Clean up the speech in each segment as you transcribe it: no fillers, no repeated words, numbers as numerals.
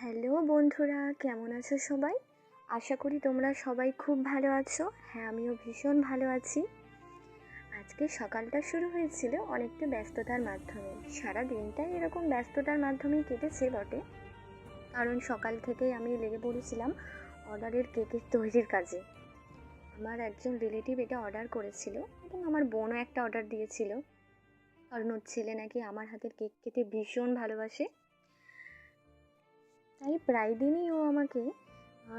Hello বন্ধুরা, কেমন আছো সবাই? আশা করি তোমরা সবাই খুব ভালো আছো। হ্যাঁ, আমিও ভীষণ ভালো আছি। আজকে সকালটা শুরু হয়েছিল অনেকটা ব্যস্ততার মাধ্যমে। সারা দিনটাই এরকম ব্যস্ততার মাধ্যমেই কেটেছে বটে, কারণ সকাল থেকেই আমি লেগে পড়েছিলাম অর্ডারের কেকের তৈরির কাজে। আমার একজন রিলেটিভ এটা অর্ডার করেছিল এবং আমার বোনও একটা অর্ডার দিয়েছিল, কারণ ওর ছেলে নাকি আমার হাতের কেক খেতে ভীষণ ভালোবাসে। তাই প্রায় দিনই ও আমাকে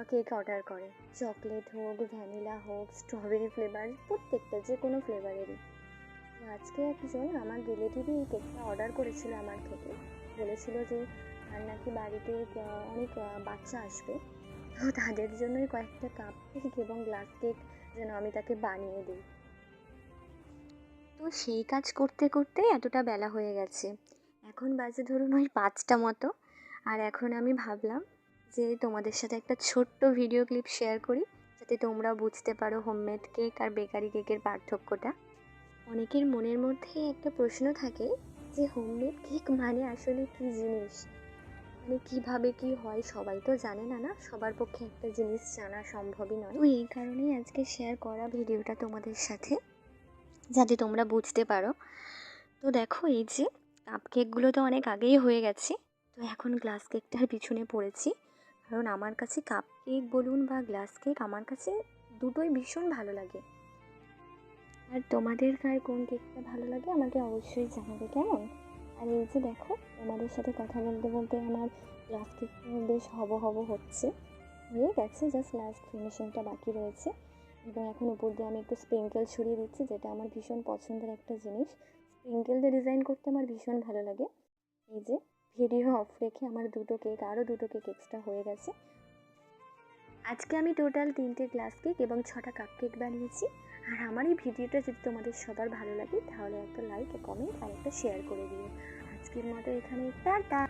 কেক অর্ডার করে। চকলেট হোক, ভ্যানিলা হোক, স্ট্রবেরি ফ্লেভার, প্রত্যেকটা যে কোনো ফ্লেভারেরই। তো আজকে একজন আমার রিলেটিভই এই কেকটা অর্ডার করেছিল আমার থেকে। বলেছিল যে তার নাকি বাড়িতে অনেক বাচ্চা আসবে, তো তাদের জন্যই কয়েকটা কাপ কেক এবং গ্লাস কেক যেন আমি তাকে বানিয়ে দিই। তো সেই কাজ করতে করতে এতটা বেলা হয়ে গেছে। এখন বাজে ধরুন ওই 5টা মতো। আর এখন আমি ভাবলাম যে তোমাদের সাথে একটা ছোট্ট ভিডিও ক্লিপ শেয়ার করি, যাতে তোমরা বুঝতে পারো হোমমেড কেক আর বেকারি কেকের পার্থক্যটা। অনেকের মনের মধ্যে একটা প্রশ্ন থাকে যে হোমমেড কেক মানে আসলে কী জিনিস, মানে কিভাবে কি হয় সবাই তো জানে না, সবার পক্ষে একটা জিনিস জানা সম্ভবই নয়। তো এই কারণেই আজকে শেয়ার করা ভিডিওটা তোমাদের সাথে, যাতে তোমরা বুঝতে পারো। তো দেখো, এই যে কাপ কেকগুলো তো অনেক আগেই হয়ে গেছে, তো এখন গ্লাস কেকটার পিছনে পড়েছি। কারণ আমার কাছে কাপ কেক বলুন বা গ্লাস কেক, আমার কাছে দুটোই ভীষণ ভালো লাগে। আর তোমাদের কার কোন কেকটা ভালো লাগে আমাকে অবশ্যই জানাবে, কেমন? আর এই যে দেখো, তোমাদের সাথে কথা বলতে বলতে আমার গ্লাস কেকটা বেশ হব হচ্ছে, হয়ে গেছে, জাস্ট লাস্ট ফিনিশিংটা বাকি রয়েছে। এবং এখন উপর দিয়ে আমি একটু স্প্রিঙ্কেল ছড়িয়ে দিচ্ছি, যেটা আমার ভীষণ পছন্দের একটা জিনিস। স্প্রিঙ্কেল দিয়ে ডিজাইন করতে আমার ভীষণ ভালো লাগে। এই যে ভিডিও অফ রেখে আমার আরও দুটো কেক এক্সট্রা হয়ে গেছে। আজকে আমি টোটাল 3টে গ্লাস কেক এবং 6টা কাপ কেক বানিয়েছি। আর আমার এই ভিডিওটা যদি তোমাদের সবার ভালো লাগে, তাহলে একটা লাইক, কমেন্ট আর একটা শেয়ার করে দিও। আজকের মতো এখানে টাটা।